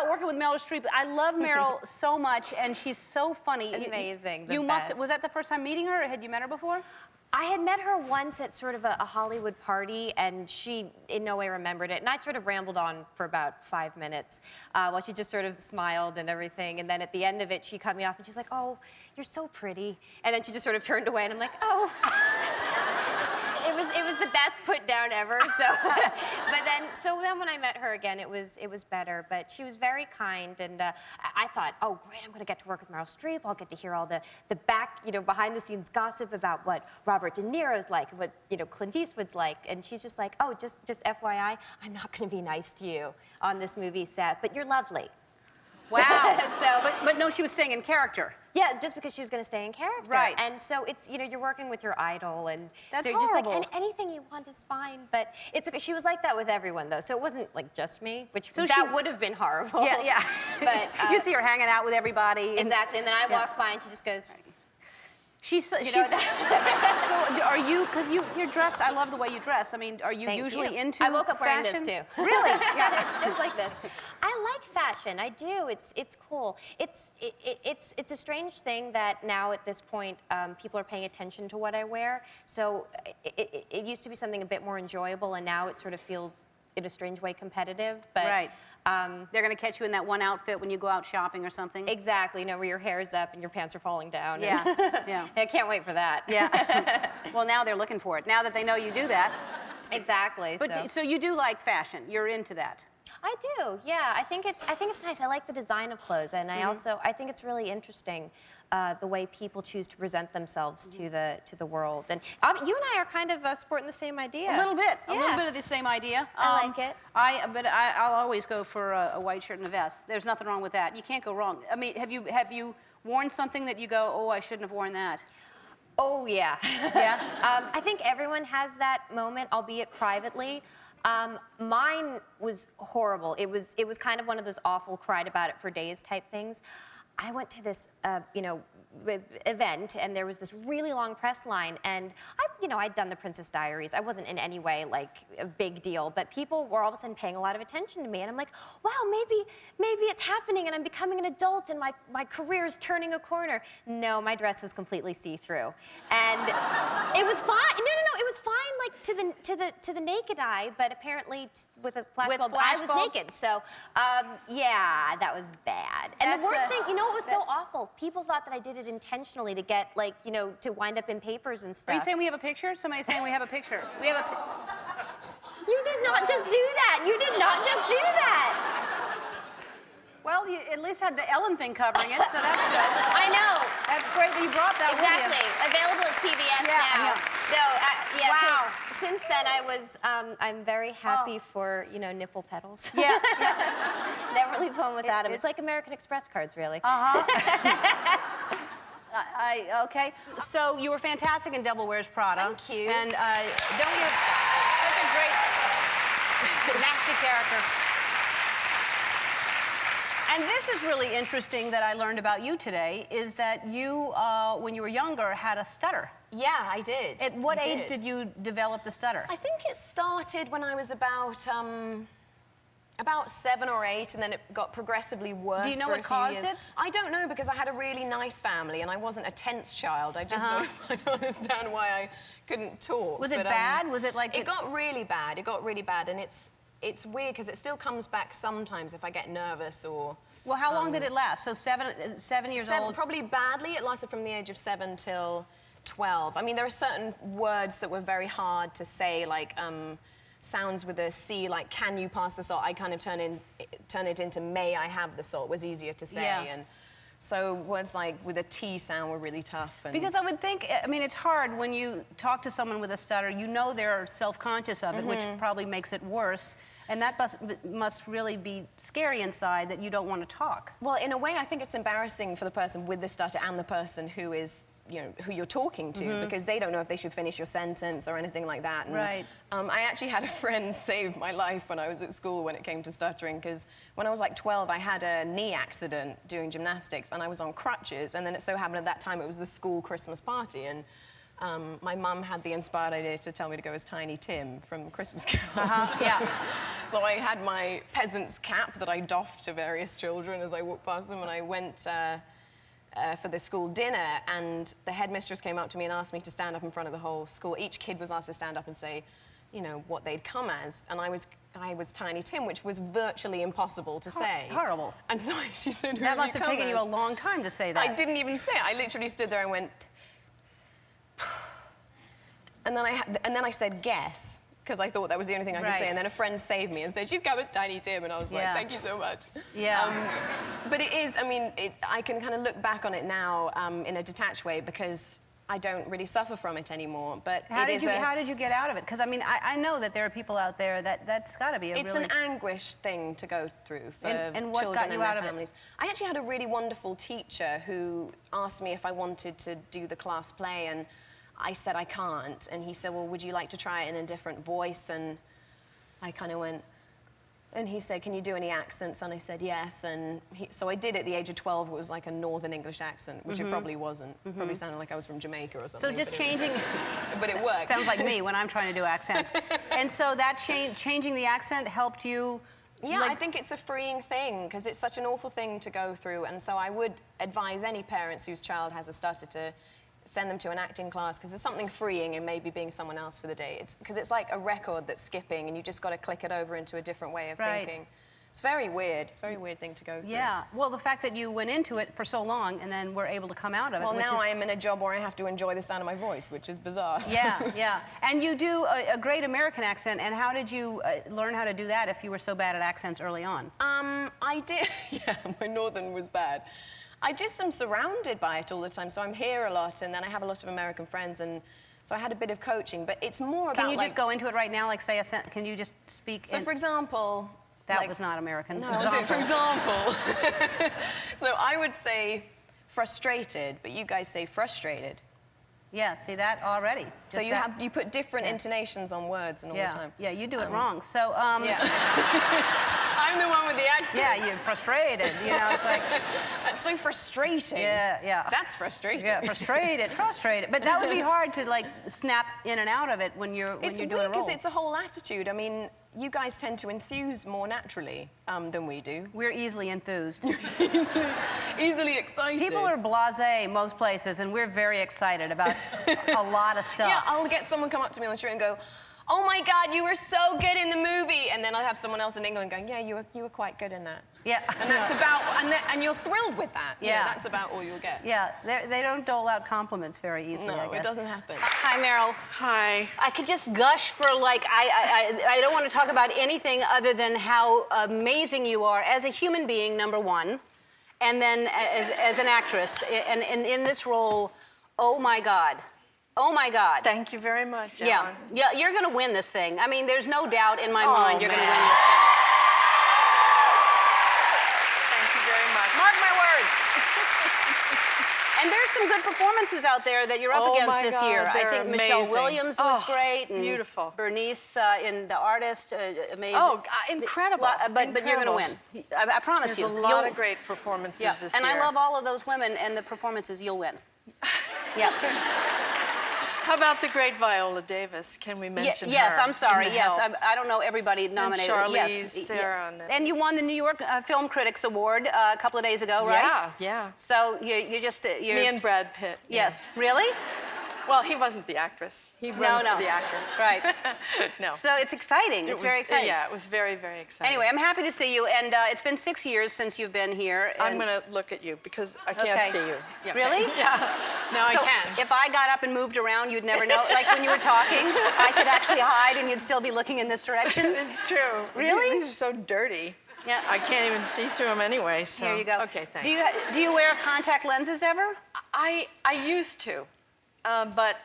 about working with Meryl Streep. I love Meryl so much, and she's so funny. Amazing. You must. Was that the first time meeting her, or had you met her before? I had met her once at sort of a Hollywood party, and she in no way remembered it. And I sort of rambled on for about 5 minutes while she just sort of smiled and everything. And then at the end of it, she cut me off, and she's like, "Oh, you're so pretty." And then she just sort of turned away, and I'm like, "Oh." It was the best put down ever. So then when I met her again, it was better. But she was very kind, and I thought, oh great, I'm going to get to work with Meryl Streep. I'll get to hear all the back, behind the scenes gossip about what Robert De Niro's like, what Clint Eastwood's like. And she's just like, oh, just FYI, I'm not going to be nice to you on this movie set, but you're lovely. Wow. But no, she was staying in character. Yeah, just because she was going to stay in character. Right. And so it's, you're working with your idol, and that's so you're horrible. just like, anything you want is fine. But it's okay. She was like that with everyone, though. So it wasn't like just me, which that would have been horrible. Yeah, yeah. But you see her hanging out with everybody. Exactly. And then I walk by, and she just goes. So are you, because you're dressed, I love the way you dress. I mean, are you usually into I woke up wearing fashion? this too. Really? Yeah, just like this. I like fashion, I do. It's cool. It's a strange thing that now at this point, people are paying attention to what I wear. So it used to be something a bit more enjoyable, and now it sort of feels, in a strange way, competitive. But right. They're going to catch you in that one outfit when you go out shopping or something. Exactly. Where your hair's up and your pants are falling down. Yeah. Yeah. I can't wait for that. Yeah. Well, now they're looking for it. Now that they know you do that. Exactly. But so you do like fashion. You're into that. I do, yeah. I think it's nice. I like the design of clothes, and I think it's really interesting the way people choose to present themselves to the world. And you and I are kind of sporting the same idea. A little bit of the same idea. I like it. But I'll always go for a white shirt and a vest. There's nothing wrong with that. You can't go wrong. I mean, have you worn something that you go, oh, I shouldn't have worn that? Oh yeah. Yeah. I think everyone has that moment, albeit privately. Mine was horrible. It was kind of one of those awful, cried about it for days type things. I went to this, event, and there was this really long press line, and I'd done the Princess Diaries. I wasn't in any way like a big deal, but people were all of a sudden paying a lot of attention to me, and I'm like, wow, maybe it's happening, and I'm becoming an adult, and my career is turning a corner. No, my dress was completely see-through, and it was fine. No, it was fine, like to the naked eye, but apparently with a flashbulb, I was naked. So, yeah, that was bad. And the worst thing, what was so awful? People thought that I did it intentionally to get, to wind up in papers and stuff. Are you saying we have a picture? Somebody's saying we have a picture. We have a. You did not just do that. You did not just do that. Well, you at least had the Ellen thing covering it, so that's good. I know. That's great that you brought that with you. Exactly. Available at CVS now. Yeah. No, wow. So, since then, I'm very happy for, nipple petals. Yeah. Never leave home without them. It's like American Express cards, really. Okay. So you were fantastic in Devil Wears Prada. Thank you. And don't you? Such a great, nasty character. And this is really interesting that I learned about you today, is that you, when you were younger, had a stutter. Yeah, I did. At what age did you develop the stutter? I think it started when I was about 7 or 8, and then it got progressively worse. Do you know for what a few caused years. it? I don't know, because I had a really nice family, and I wasn't a tense child. I just I don't understand why I couldn't talk. Was it bad? Was it like... It got really bad. It got really bad, and it's weird, because it still comes back sometimes if I get nervous or... Well, how long did it last? So 7 years old? Probably badly. It lasted from the age of 7 till 12. I mean, there are certain words that were very hard to say, like sounds with a C, like can you pass the salt? I kind of turn it into may I have the salt was easier to say. Yeah. And so words like with a T sound were really tough. And because I would think, I mean, it's hard when you talk to someone with a stutter, they're self-conscious of it, which probably makes it worse. And that must really be scary inside, that you don't want to talk. Well, in a way, I think it's embarrassing for the person with the stutter and the person who is, who you're talking to, because they don't know if they should finish your sentence or anything like that. And, right. I actually had a friend save my life when I was at school when it came to stuttering, because when I was like 12, I had a knee accident doing gymnastics, and I was on crutches, and then it so happened at that time it was the school Christmas party, and my mum had the inspired idea to tell me to go as Tiny Tim from Christmas Carol. Yeah. So I had my peasant's cap that I doffed to various children as I walked past them, and I went for the school dinner, and the headmistress came up to me and asked me to stand up in front of the whole school. Each kid was asked to stand up and say, you know, what they'd come as, and I was Tiny Tim, which was virtually impossible to say. Horrible. And so she said, That must have taken you a long time to say that. I didn't even say it. I literally stood there and went, and then I said, guess, because I thought that was the only thing I could say. And then a friend saved me and said, she's come as Tiny Tim. And I was like, thank you so much. Yeah. But it is, I mean, I can kind of look back on it now in a detached way because I don't really suffer from it anymore. But how did you get out of it? Because I mean, I know that there are people out there that's got to be a It's an anguish thing to go through for and what children got you and out their of families. I actually had a really wonderful teacher who asked me if I wanted to do the class play, and I said I can't. And he said, well, would you like to try it in a different voice? And I kind of went, and he said, can you do any accents? And I said, yes. And so I did at the age of 12. It was like a Northern English accent, which it probably wasn't. Probably sounded like I was from Jamaica or something. So just changing... But it worked. Sounds like me when I'm trying to do accents. And so that changing the accent helped you... Yeah, I think it's a freeing thing because it's such an awful thing to go through. And so I would advise any parents whose child has a stutter to send them to an acting class because there's something freeing in maybe being someone else for the day. Because it's like a record that's skipping and you just got to click it over into a different way of thinking. It's very weird. It's a very weird thing to go through. Yeah. Well, the fact that you went into it for so long and then were able to come out of it. Well, now I am in a job where I have to enjoy the sound of my voice, which is bizarre. Yeah, yeah. And you do a great American accent. And how did you learn how to do that if you were so bad at accents early on? I did. Yeah, my Northern was bad. I just am surrounded by it all the time. So I'm here a lot, and then I have a lot of American friends, and so I had a bit of coaching. But it's more about. Can you just go into it right now, like say a sentence? Can you just speak? So, for example. That was not American. No, I'll do it, for example. So I would say frustrated, but you guys say frustrated. Yeah, see that already. So you put different intonations on words and all the time. Yeah, you do it wrong. So yeah. I'm the one with the accent. Yeah, you're frustrated. You know, it's like that's so frustrating. Yeah, yeah. That's frustrating. Yeah, frustrated. But that would be hard to like snap in and out of it when you're doing a role. It's because it's a whole attitude. I mean, you guys tend to enthuse more naturally than we do. We're easily enthused. Easily excited. People are blasé most places, and we're very excited about a lot of stuff. Yeah, I'll get someone come up to me on the street and go, oh my God, you were so good in the movie. And then I'll have someone else in England going, yeah, you were quite good in that. Yeah. And that's about, and you're thrilled with that. Yeah. You know, that's about all you'll get. Yeah, they don't dole out compliments very easily, I No, guess. it doesn't happen. Hi, Meryl. Hi. I could just gush for like, I don't want to talk about anything other than how amazing you are as a human being, number one, and then as an actress. And in this role, oh my God. Oh my God. Thank you very much, Ellen. Yeah, you're going to win this thing. I mean, there's no doubt in my mind you're going to win this thing. Thank you very much. Mark my words. And there's some good performances out there that you're up against this year. I think Michelle Williams was great. And beautiful. Bernice in The Artist, amazing. Oh, incredible. But you're going to win. I promise There's you. a lot of great performances this year. And I love all of those women and the performances. You'll win. Yeah. How about the great Viola Davis? Can we mention her? Yes, I'm sorry. in the Yes, help? I don't know everybody nominated. And Yes. Charlize Theron. And you won the New York Film Critics Award a couple of days ago, right? Yeah, yeah. So you just you're. Me and Brad Pitt. Yes. Really? Well, he wasn't the actress. He ran for the actor. Right. No. So it's exciting. It's very exciting. Yeah, it was very, very exciting. Anyway, I'm happy to see you, and it's been 6 years since you've been here. I'm going to look at you because I can't see you. Yeah. Really? Yeah. No, So I can. if I got up and moved around, you'd never know. Like when you were talking, I could actually hide, and you'd still be looking in this direction. It's true. Really? These are so dirty. Yeah. I can't even see through them anyway. So. Here you go. Okay, thanks. Do you wear contact lenses ever? I used to, but.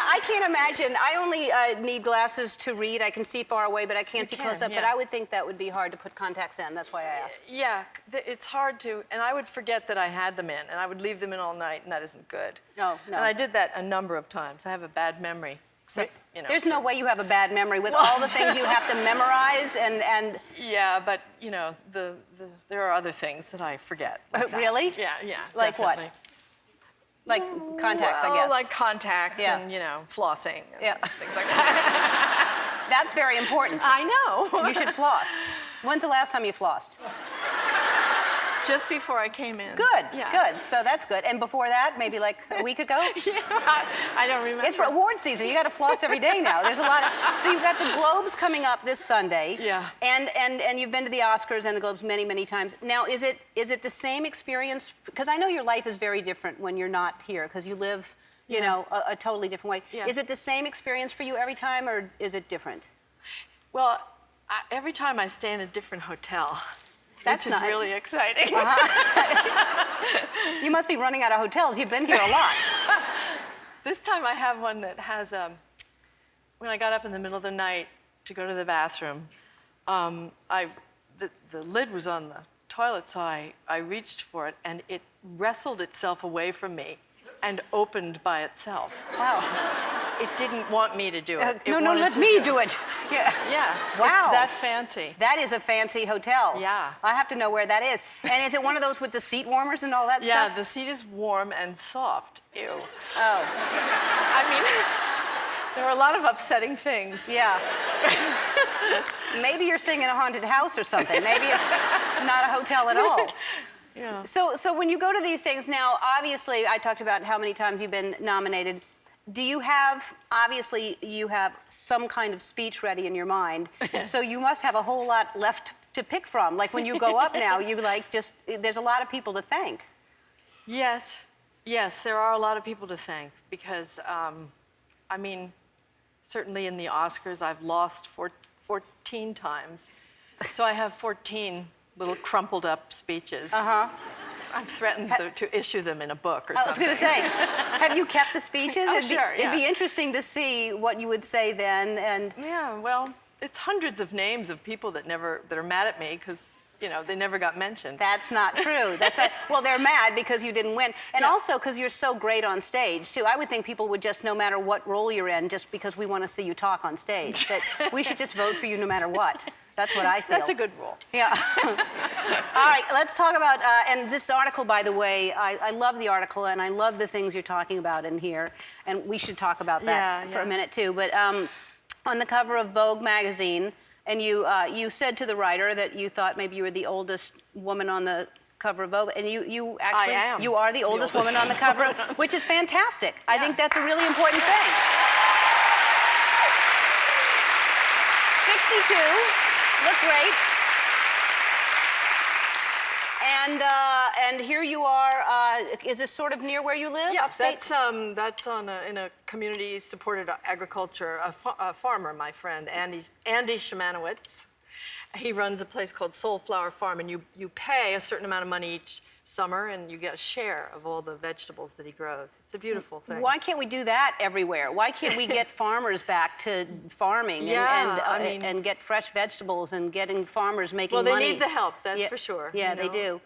I can't imagine. I only need glasses to read. I can see far away, but I can't see close up. yeah. But I would think that would be hard to put contacts in. That's why I asked. Yeah, it's hard to, and I would forget that I had them in, and I would leave them in all night, and that isn't good. No, no. And I did that a number of times. I have a bad memory. Except, you know. There's no way you have a bad memory with all the things you have to memorize and Yeah, but you know, there are other things that I forget. Like that. Really? Yeah. Like what? definitely. like contacts, I Well, guess. like contacts Yeah. and, you know, flossing and Yeah. things like that. That's very important. I know. You should floss. When's the last time you flossed? Just before I came in. Good, Yeah. good. So that's good. And before that, maybe like a week ago? Yeah, I don't remember. It's for award season. You got to floss every day now. There's a lot of. So you've got the Globes coming up this Sunday. Yeah. And you've been to the Oscars and the Globes many, many times. Now, is it the same experience? Because I know your life is very different when you're not here, because you live, you know, a totally different way. Yeah. Is it the same experience for you every time, or is it different? Well, every time I stay in a different hotel. That's which is not- really exciting. You must be running out of hotels. You've been here a lot. This time I have one that has, when I got up in the middle of the night to go to the bathroom, the lid was on the toilet, so I reached for it, and it wrestled itself away from me and opened by itself. Wow. It didn't want me to do it. It No, wanted let to me do do it. Yeah. Yeah. Wow. It's that fancy. That is a fancy hotel. Yeah. I have to know where that is. And is it one of those with the seat warmers and all that Yeah, stuff? the seat is warm and soft. Ew. Oh, I mean, there are a lot of upsetting things. yeah. Maybe you're staying in a haunted house or something. Maybe it's not a hotel at all. Yeah. So when you go to these things now, obviously, I talked about how many times you've been nominated. Do you have, obviously, you have some kind of speech ready in your mind, so you must have a whole lot left to pick from. Like when you go up now, you like just, there's a lot of people to thank. Yes, there are a lot of people to thank because, I mean, certainly in the Oscars, I've lost 14 times. So I have 14 little crumpled up speeches. Uh-huh. I've threatened to issue them in a book or I was something. going to say, have you kept the speeches? Oh, It'd be, sure, It'd be yeah. interesting to see what you would say then. And Yeah, well, it's hundreds of names of people that are mad at me because, you know, they never got mentioned. that's not true. That's not, well, they're mad because you didn't win. And Yeah. also because you're so great on stage, too. I would think people would just, no matter what role you're in, just because we want to see you talk on stage, that we should just vote for you no matter what. That's what I feel. That's a good rule. Yeah. All right, let's talk about, and this article, by the way, I love the article, and I love the things you're talking about in here, and we should talk about that for a minute, too. But on the cover of Vogue magazine, and you said to the writer that you thought maybe you were the oldest woman on the cover of Vogue, and you actually, I am you are the oldest woman on the cover, which is fantastic. I think that's a really important thing. 62. Look great. And here you are. Is this sort of near where you live? Yeah, upstate? that's in a community-supported agriculture. A farmer, my friend, Andy Shemanowitz. He runs a place called Soulflower Farm, and you pay a certain amount of money each summer, and you get a share of all the vegetables that he grows. It's a beautiful thing. Why can't we do that everywhere? Why can't we get farmers back to farming and get fresh vegetables and getting farmers making Well, money? they need the help, that's for sure. Yeah, you they know. do.